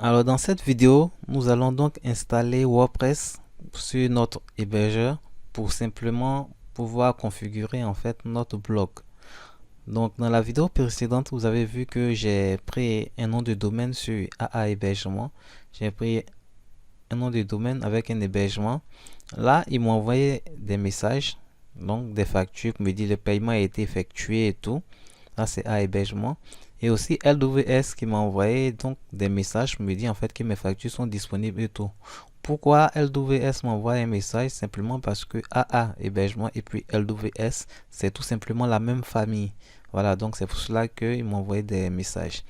Alors dans cette vidéo, nous allons donc installer WordPress sur notre hébergeur pour simplement pouvoir configurer en fait notre blog. Donc dans la vidéo précédente, vous avez vu que j'ai pris un nom de domaine sur AA Hébergement. J'ai pris un nom de domaine avec un hébergement. Là, ils m'ont envoyé des messages, donc des factures qui me disent le paiement a été effectué et tout. Là, c'est AA Hébergement. Et aussi LWS qui m'a envoyé donc des messages, me dit en fait que mes factures sont disponibles et tout. Pourquoi LWS m'envoie un message? Simplement parce que AA Hébergement et puis LWS, c'est tout simplement la même famille. Voilà, donc c'est pour cela qu'ils m'ont envoyé des messages.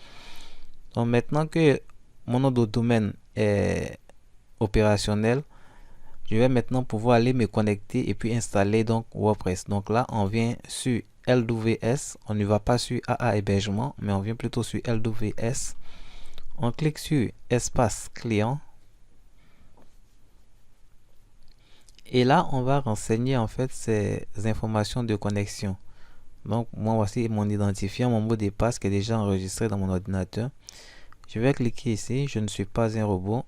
Donc maintenant que mon nom de domaine est opérationnel, je vais maintenant pouvoir aller me connecter et puis installer donc WordPress. Donc là, on vient sur LWS, on ne va pas sur AA Hébergement, mais on vient plutôt sur LWS. On clique sur Espace client. Et là, on va renseigner en fait ces informations de connexion. Donc, moi, voici mon identifiant, mon mot de passe qui est déjà enregistré dans mon ordinateur. Je vais cliquer ici, je ne suis pas un robot.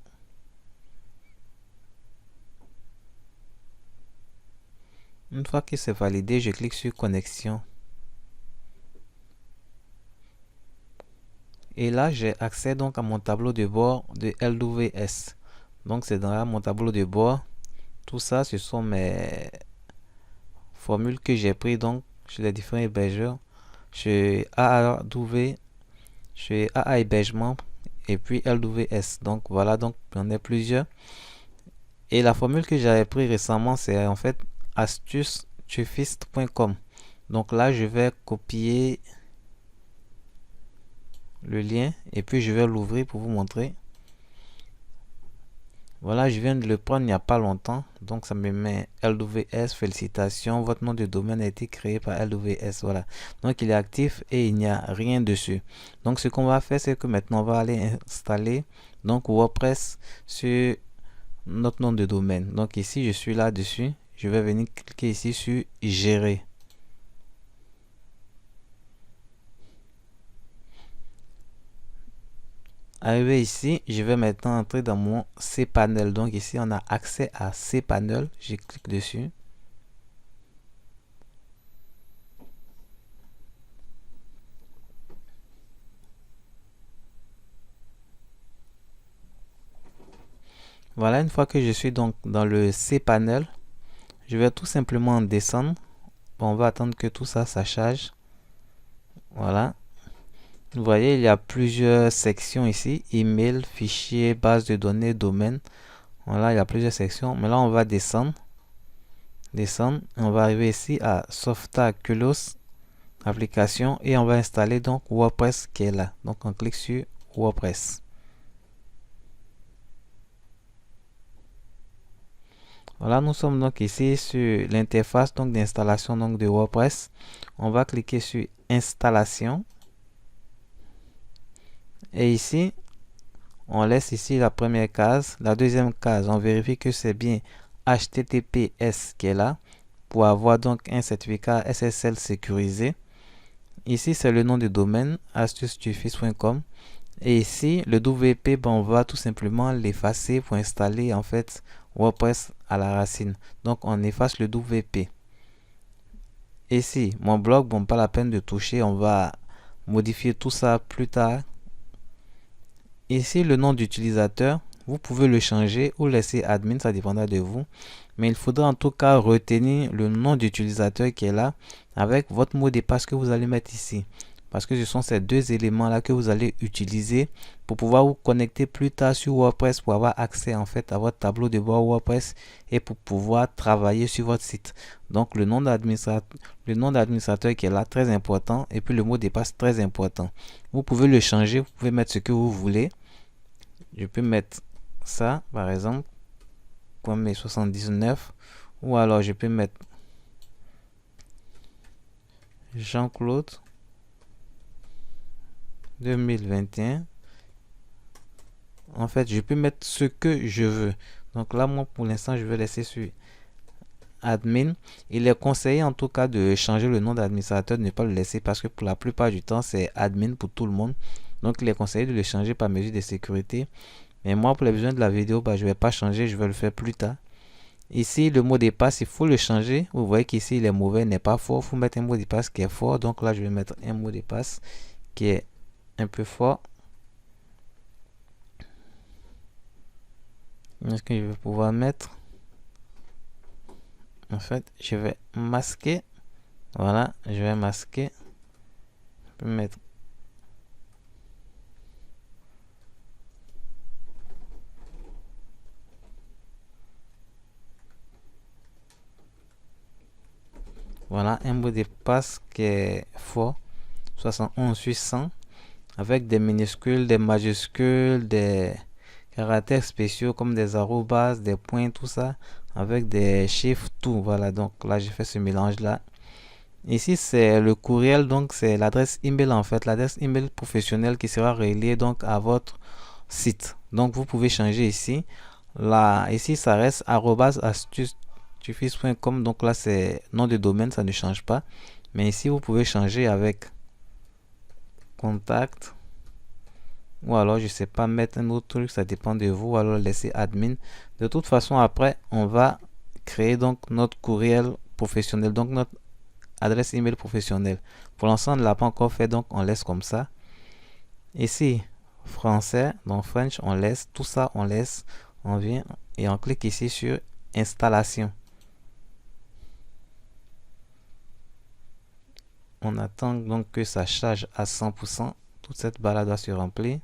Une fois que c'est validé, je clique sur connexion. Et là, j'ai accès donc à mon tableau de bord de LWS. Donc, c'est dans là mon tableau de bord. Tout ça, ce sont mes formules que j'ai prises donc chez les différents hébergeurs. Chez AAW, chez AA Hébergement et puis LWS. Donc, voilà, donc j'en ai plusieurs. Et la formule que j'avais prise récemment, c'est en fait astucetufist.com. Donc là, je vais copier le lien et puis je vais l'ouvrir pour vous montrer. Voilà, je viens de le prendre il n'y a pas longtemps. Donc ça me met LWS, félicitations, votre nom de domaine a été créé par LWS. Voilà, donc il est actif et il n'y a rien dessus. Donc ce qu'on va faire, c'est que maintenant on va aller installer donc WordPress sur notre nom de domaine. Donc ici, je suis là-dessus. Je vais venir cliquer ici sur gérer. Arrivé ici, je vais maintenant entrer dans mon cPanel. Donc ici, on a accès à cPanel. Je clique dessus. Voilà, une fois que je suis donc dans le cPanel, je vais tout simplement descendre. Bon, on va attendre que tout ça charge. Voilà. Vous voyez, il y a plusieurs sections ici. Email, fichier, base de données, domaine. Voilà, il y a plusieurs sections. Mais là, on va descendre. On va arriver ici à Softaculous application et on va installer donc WordPress qui est là. Donc on clique sur WordPress. Voilà, nous sommes donc ici sur l'interface donc d'installation donc de WordPress. On va cliquer sur installation et ici on laisse ici la première case. La deuxième case, on vérifie que c'est bien HTTPS qui est là pour avoir donc un certificat SSL sécurisé. Ici, c'est le nom du domaine, astucetufist.com. Et ici, le WP, ben, on va tout simplement l'effacer pour installer en fait WordPress à la racine. Donc, on efface le WP. Ici, mon blog, bon, pas la peine de toucher, on va modifier tout ça plus tard. Ici, le nom d'utilisateur, vous pouvez le changer ou laisser admin, ça dépendra de vous. Mais il faudra en tout cas retenir le nom d'utilisateur qui est là avec votre mot de passe que vous allez mettre ici. Parce que ce sont ces deux éléments-là que vous allez utiliser pour pouvoir vous connecter plus tard sur WordPress pour avoir accès en fait à votre tableau de bord WordPress et pour pouvoir travailler sur votre site. Donc le nom d'administrateur qui est là, très important, et puis le mot de passe très important. Vous pouvez le changer, vous pouvez mettre ce que vous voulez. Je peux mettre ça par exemple comme 79 ou alors je peux mettre Jean-Claude 2021. En fait, je peux mettre ce que je veux. Donc là, moi, pour l'instant, je vais laisser sur admin. Il est conseillé en tout cas de changer le nom d'administrateur, de ne pas le laisser parce que pour la plupart du temps, c'est admin pour tout le monde. Donc il est conseillé de le changer par mesure de sécurité. Mais moi, pour les besoins de la vidéo, je ne vais pas changer, je vais le faire plus tard. Ici, le mot de passe, il faut le changer. Vous voyez qu'ici, il est mauvais, n'est pas fort. Il faut mettre un mot de passe qui est fort. Donc là, je vais mettre un mot de passe qui est un peu fort. Est-ce que je vais pouvoir mettre? En fait, je vais masquer. Voilà, je vais masquer. Je peux mettre. Voilà, un mot de passe qui est fort. 71 800 avec des minuscules, des majuscules, des caractères spéciaux comme des arrobas, des points, tout ça, avec des chiffres, tout. Voilà, donc là, j'ai fait ce mélange-là. Ici, c'est le courriel, donc c'est l'adresse email en fait, l'adresse email professionnelle qui sera reliée donc à votre site. Donc, vous pouvez changer ici. Là, ici, ça reste @astuces.com. Donc là, c'est nom de domaine, ça ne change pas. Mais ici, vous pouvez changer avec contact. Ou alors, je sais pas, mettre un autre truc, ça dépend de vous. Ou alors, laisser admin. De toute façon, après, on va créer donc notre courriel professionnel. Donc, notre adresse email professionnelle. Pour l'instant, on ne l'a pas encore fait, donc on laisse comme ça. Ici, français, donc French, on laisse. Tout ça, on laisse. On vient et on clique ici sur installation. On attend donc que ça charge à 100%. Toute cette barre doit se remplir.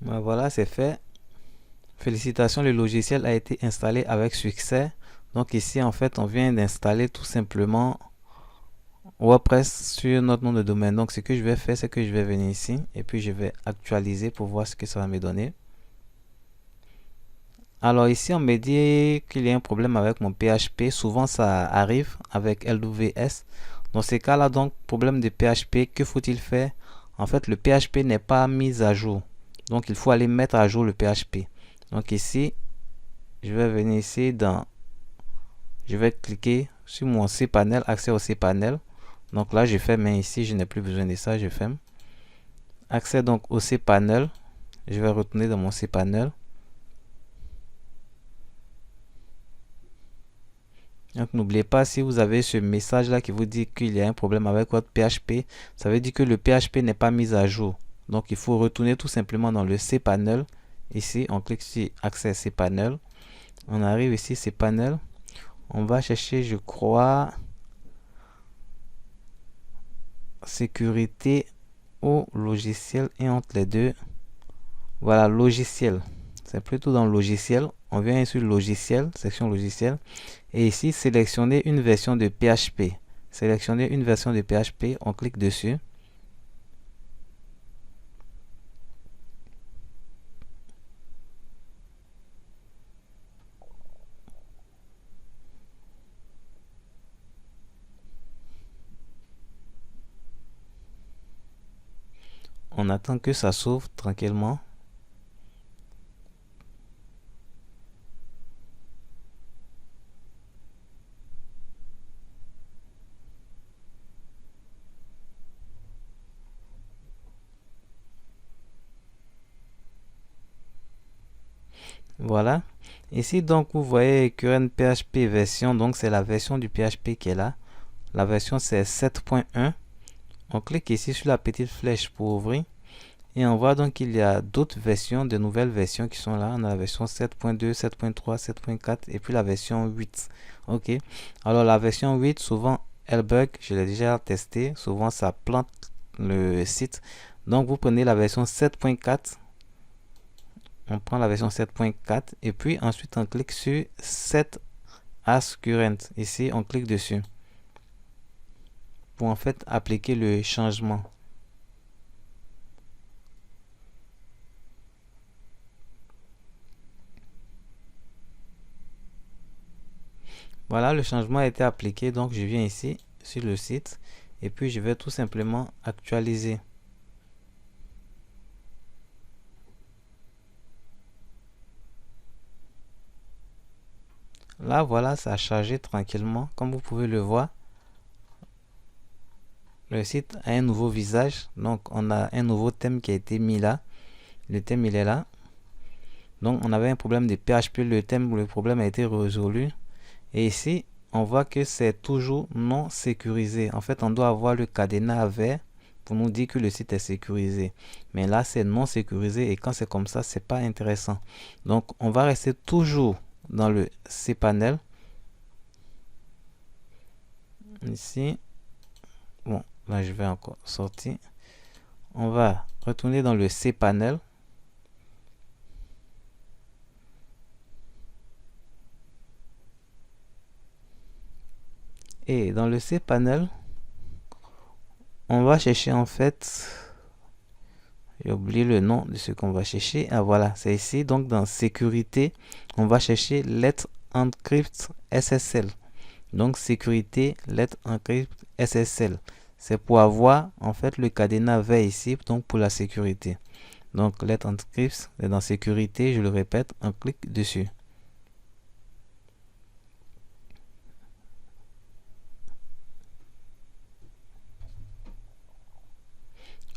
Voilà, c'est fait. Félicitations, le logiciel a été installé avec succès. Donc ici, en fait, on vient d'installer tout simplement WordPress sur notre nom de domaine. Donc ce que je vais faire, c'est que je vais venir ici et puis je vais actualiser pour voir ce que ça va me donner. Alors ici, on me dit qu'il y a un problème avec mon PHP. Souvent, ça arrive avec LWS. Dans ces cas-là, donc, problème de PHP, que faut-il faire? En fait, le PHP n'est pas mis à jour. Donc, il faut aller mettre à jour le PHP. Donc ici, je vais venir ici dans... Je vais cliquer sur mon cPanel, accès au cPanel. Donc là, je ferme ici, je n'ai plus besoin de ça, je ferme. Accès donc au cPanel. Je vais retourner dans mon cPanel. Donc n'oubliez pas, si vous avez ce message là qui vous dit qu'il y a un problème avec votre PHP, ça veut dire que le PHP n'est pas mis à jour. Donc il faut retourner tout simplement dans le cPanel. Ici, on clique sur accès cPanel. On arrive ici, cPanel. On va chercher, je crois, sécurité au logiciel et entre les deux. Voilà, logiciel. C'est plutôt dans logiciel. On vient sur logiciel, section logiciel. Et ici, sélectionner une version de PHP. Sélectionner une version de PHP, on clique dessus. On attend que ça s'ouvre tranquillement. Voilà. Ici, donc, vous voyez current PHP version. Donc, c'est la version du PHP qui est là. La version, c'est 7.1. On clique ici sur la petite flèche pour ouvrir. Et on voit donc qu'il y a d'autres versions, de nouvelles versions qui sont là. On a la version 7.2, 7.3, 7.4 et puis la version 8. Ok. Alors, la version 8, souvent, elle bug. Je l'ai déjà testé. Souvent, ça plante le site. Donc, vous prenez la version 7.4. On prend la version 7.4 et puis ensuite on clique sur Set as current. Ici, on clique dessus pour en fait appliquer le changement. Voilà, le changement a été appliqué. Donc, je viens ici sur le site et puis je vais tout simplement actualiser. là, voilà, ça a chargé tranquillement. Comme vous pouvez le voir, le site a un nouveau visage. Donc, on a un nouveau thème qui a été mis là. Le thème, il est là. Donc, on avait un problème de PHP. Le problème a été résolu. Et ici, on voit que c'est toujours non sécurisé. En fait, on doit avoir le cadenas vert pour nous dire que le site est sécurisé. Mais là, c'est non sécurisé. Et quand c'est comme ça, c'est pas intéressant. Donc, on va rester toujours dans le cPanel. Ici. Bon, là, je vais encore sortir. On va retourner dans le cPanel. Et dans le cPanel, on va chercher en fait, j'ai oublié le nom de ce qu'on va chercher. Ah voilà, c'est ici. Donc dans sécurité, on va chercher Let Encrypt SSL. Donc sécurité Let Encrypt SSL. C'est pour avoir en fait le cadenas vert ici, donc pour la sécurité. Donc Let Encrypt, c'est dans sécurité, je le répète, on clique dessus.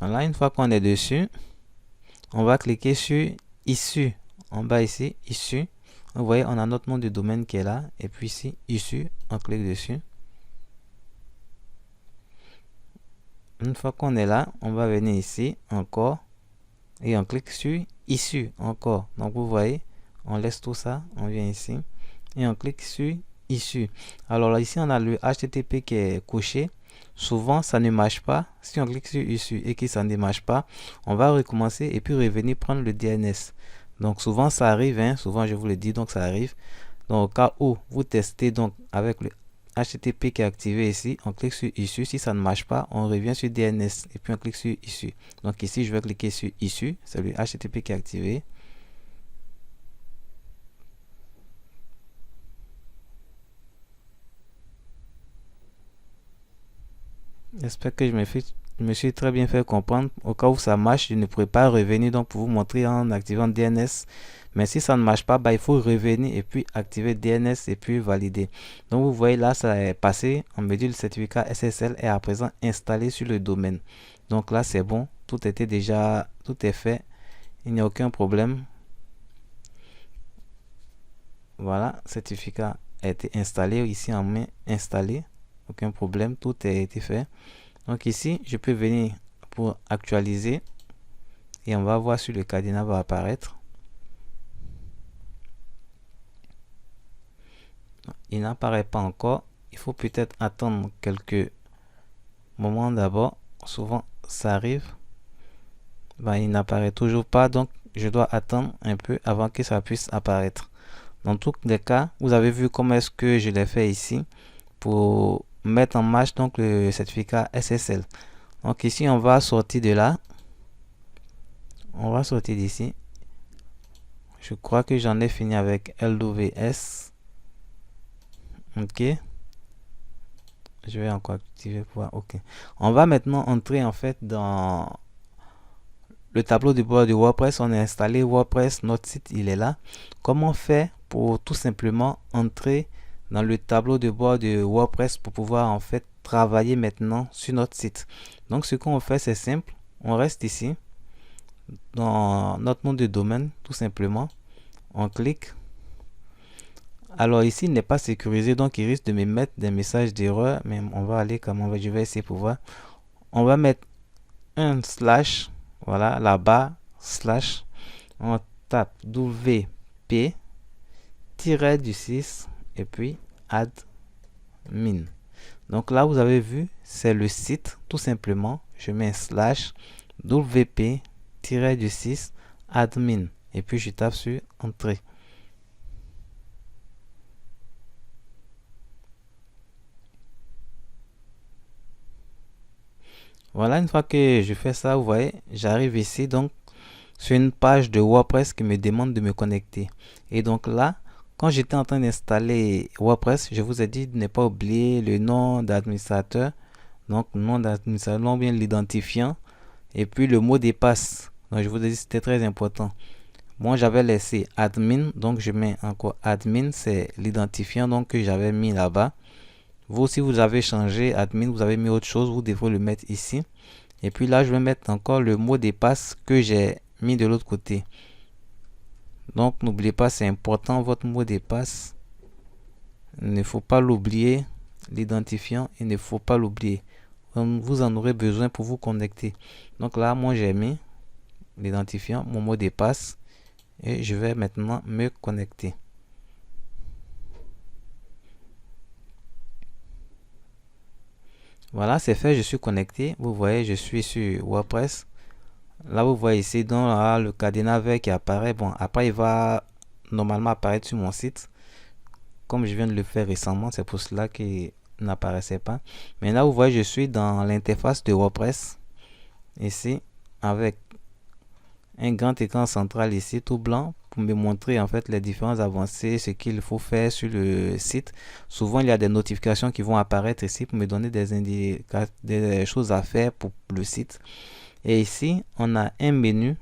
Voilà, une fois qu'on est dessus, on va cliquer sur Issu. En bas ici, Issu. Vous voyez, on a notre nom de domaine qui est là. Et puis ici, Issu, on clique dessus. Une fois qu'on est là, on va venir ici, encore. Et on clique sur Issu, encore. Donc vous voyez, on laisse tout ça, on vient ici. Et on clique sur Issu. Alors là, ici, on a le HTTP qui est coché. Souvent, ça ne marche pas. Si on clique sur Issu et que ça ne marche pas, on va recommencer et puis revenir prendre le DNS. Donc souvent, ça arrive. Hein, souvent, je vous le dis, donc ça arrive. Donc au cas où vous testez donc avec le HTTP qui est activé ici, on clique sur Issu. Si ça ne marche pas, on revient sur DNS et puis on clique sur Issu. Donc ici, je vais cliquer sur Issu. C'est le HTTP qui est activé. J'espère que je me suis très bien fait comprendre. Au cas où ça marche, je ne pourrais pas revenir donc pour vous montrer en activant DNS. Mais si ça ne marche pas, bah, il faut revenir et puis activer DNS et puis valider. Donc vous voyez là, ça est passé. On me dit le certificat SSL est à présent installé sur le domaine. Donc là, c'est bon. Tout est fait. Il n'y a aucun problème. Voilà, certificat a été installé. Ici en main installé. Aucun problème, tout a été fait. Donc ici, je peux venir pour actualiser et on va voir si le cadenas va apparaître. Il n'apparaît pas encore. Il faut peut-être attendre quelques moments d'abord. Souvent, ça arrive. Ben, il n'apparaît toujours pas, donc je dois attendre un peu avant que ça puisse apparaître. Dans tous les cas, vous avez vu comment est-ce que je l'ai fait ici pour mettre en marche donc le certificat SSL. Donc ici, on va sortir de là. On va sortir d'ici. Je crois que j'en ai fini avec LWS. Ok. Je vais encore activer pour voir. Ok. On va maintenant entrer en fait dans le tableau de bord de WordPress. On a installé WordPress. Notre site, il est là. Comment faire pour tout simplement entrer dans le tableau de bord de WordPress pour pouvoir en fait travailler maintenant sur notre site. Donc ce qu'on fait, c'est simple. On reste ici dans notre nom de domaine, tout simplement. On clique. Alors ici, il n'est pas sécurisé, donc il risque de me mettre des messages d'erreur, mais on va aller comme on va. Je vais essayer pour voir. On va mettre un slash, voilà, la barre slash. On tape WP du 6 et puis admin. Donc là, vous avez vu, c'est le site, tout simplement. Je mets un slash WP du 6 admin et puis je tape sur entrée. Voilà, une fois que je fais ça, vous voyez, j'arrive ici donc sur une page de WordPress qui me demande de me connecter. Et donc là, quand j'étais en train d'installer WordPress, je vous ai dit de ne pas oublier le nom d'administrateur. Donc, le nom d'administrateur, bien l'identifiant. Et puis le mot de passe. Donc, je vous ai dit c'était très important. Bon, j'avais laissé admin, donc je mets encore admin, c'est l'identifiant donc que j'avais mis là-bas. Vous, si vous avez changé admin, vous avez mis autre chose, vous devrez le mettre ici. Et puis là, je vais mettre encore le mot de passe que j'ai mis de l'autre côté. Donc, n'oubliez pas, c'est important, votre mot de passe. Il ne faut pas l'oublier. L'identifiant, il ne faut pas l'oublier. Vous en aurez besoin pour vous connecter. Donc là, moi, j'ai mis l'identifiant, mon mot de passe. Et je vais maintenant me connecter. Voilà, c'est fait, je suis connecté. Vous voyez, je suis sur WordPress. Là, vous voyez ici dans le cadenas vert qui apparaît. Bon, après, il va normalement apparaître sur mon site. Comme je viens de le faire récemment, c'est pour cela qu'il n'apparaissait pas. Mais là, vous voyez, je suis dans l'interface de WordPress. Ici, avec un grand écran central ici, tout blanc, pour me montrer en fait les différentes avancées, ce qu'il faut faire sur le site. Souvent, il y a des notifications qui vont apparaître ici pour me donner des choses à faire pour le site. Et ici, on a un menu.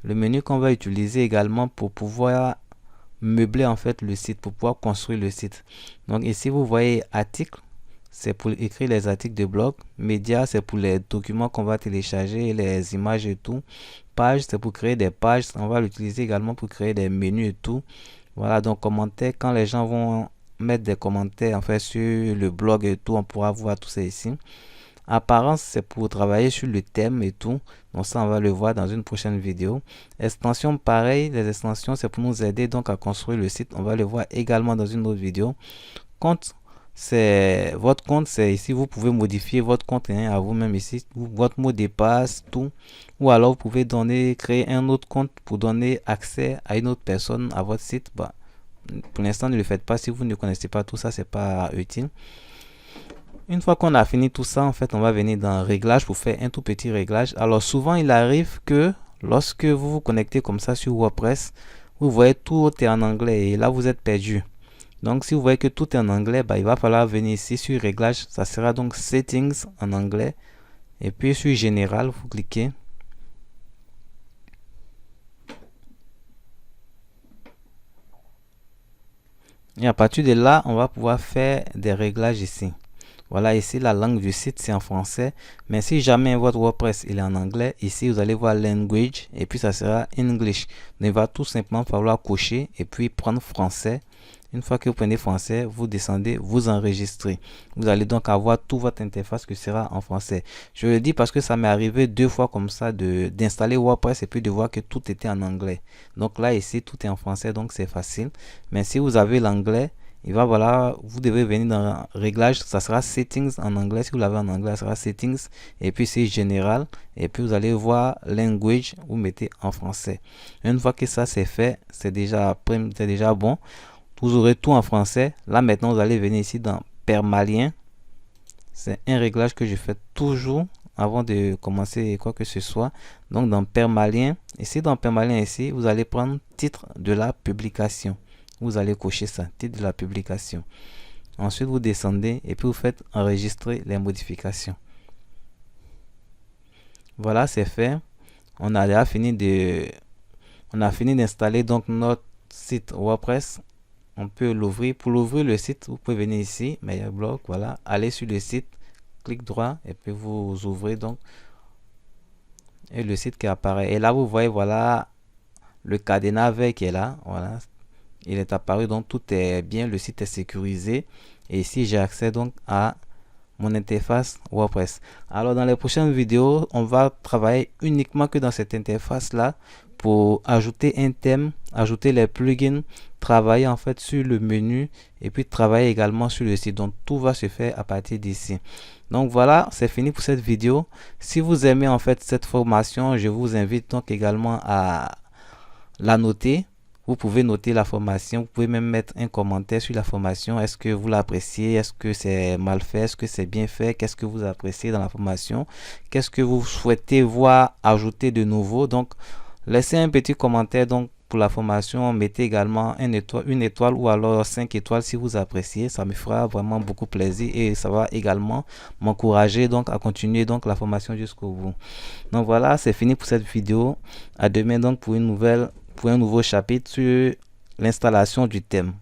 Le menu qu'on va utiliser également pour pouvoir meubler en fait le site, pour pouvoir construire le site. Donc ici, vous voyez articles. C'est pour écrire les articles de blog. Médias, c'est pour les documents qu'on va télécharger, les images et tout. Pages, c'est pour créer des pages. On va l'utiliser également pour créer des menus et tout. Voilà, donc commentaires, quand les gens vont mettre des commentaires en fait sur le blog et tout, on pourra voir tout ça ici. Apparence, c'est pour travailler sur le thème et tout. Donc ça, on va le voir dans une prochaine vidéo. Extension, pareil. Les extensions, c'est pour nous aider donc à construire le site. On va le voir également dans une autre vidéo. Compte, c'est votre compte, c'est ici. Vous pouvez modifier votre compte à vous-même ici. Votre mot de passe, tout. Ou alors, vous pouvez créer un autre compte pour donner accès à une autre personne à votre site. Bah, pour l'instant, ne le faites pas. Si vous ne connaissez pas tout ça, c'est pas utile. Une fois qu'on a fini tout ça, en fait, on va venir dans Réglages pour faire un tout petit réglage. Alors, souvent, il arrive que lorsque vous vous connectez comme ça sur WordPress, vous voyez tout est en anglais et là, vous êtes perdu. Donc, si vous voyez que tout est en anglais, bah, il va falloir venir ici sur Réglages. Ça sera donc Settings en anglais. Et puis, sur Général, vous cliquez. Et à partir de là, on va pouvoir faire des réglages ici. Voilà, ici, la langue du site, c'est en français. Mais si jamais votre WordPress, il est en anglais, ici, vous allez voir Language et puis ça sera English. Donc, il va tout simplement falloir cocher et puis prendre français. Une fois que vous prenez français, vous descendez, vous enregistrez. Vous allez donc avoir toute votre interface qui sera en français. Je le dis parce que ça m'est arrivé 2 fois comme ça d'installer WordPress et puis de voir que tout était en anglais. Donc là, ici, tout est en français, donc c'est facile. Mais si vous avez l'anglais, il va voilà, vous devez venir dans Réglages, ça sera Settings en anglais. Si vous l'avez en anglais, ça sera Settings. Et puis c'est Général. Et puis vous allez voir Language, vous mettez en français. Une fois que ça c'est fait, c'est déjà bon. Vous aurez tout en français. Là maintenant, vous allez venir ici dans Permalien. C'est un réglage que je fais toujours avant de commencer quoi que ce soit. Donc dans Permalien, ici dans Permalien ici, vous allez prendre titre de la publication. Vous allez cocher ça, titre de la publication. Ensuite, vous descendez et puis vous faites enregistrer les modifications. Voilà, c'est fait. On a déjà fini d'installer donc notre site WordPress. On peut l'ouvrir. Pour l'ouvrir le site, vous pouvez venir ici, meilleur blog, voilà, aller sur le site, clic droit et puis vous ouvrez donc et le site qui apparaît. Et là, vous voyez, voilà, le cadenas vert qui est là, voilà. Il est apparu, donc tout est bien, le site est sécurisé. Et ici, j'ai accès donc à mon interface WordPress. Alors, dans les prochaines vidéos, on va travailler uniquement que dans cette interface-là pour ajouter un thème, ajouter les plugins, travailler en fait sur le menu et puis travailler également sur le site. Donc, tout va se faire à partir d'ici. Donc, voilà, c'est fini pour cette vidéo. Si vous aimez en fait cette formation, je vous invite donc également à la noter. Vous pouvez noter la formation, vous pouvez même mettre un commentaire sur la formation. Est-ce que vous l'appréciez? Est-ce que c'est mal fait? Est-ce que c'est bien fait? Qu'est-ce que vous appréciez dans la formation? Qu'est-ce que vous souhaitez voir ajouter de nouveau? Donc, laissez un petit commentaire donc pour la formation. Mettez également une étoile ou alors 5 étoiles si vous appréciez. Ça me fera vraiment beaucoup plaisir et ça va également m'encourager donc à continuer donc la formation jusqu'au bout. Donc voilà, c'est fini pour cette vidéo. À demain donc pour une nouvelle pour un nouveau chapitre sur l'installation du thème.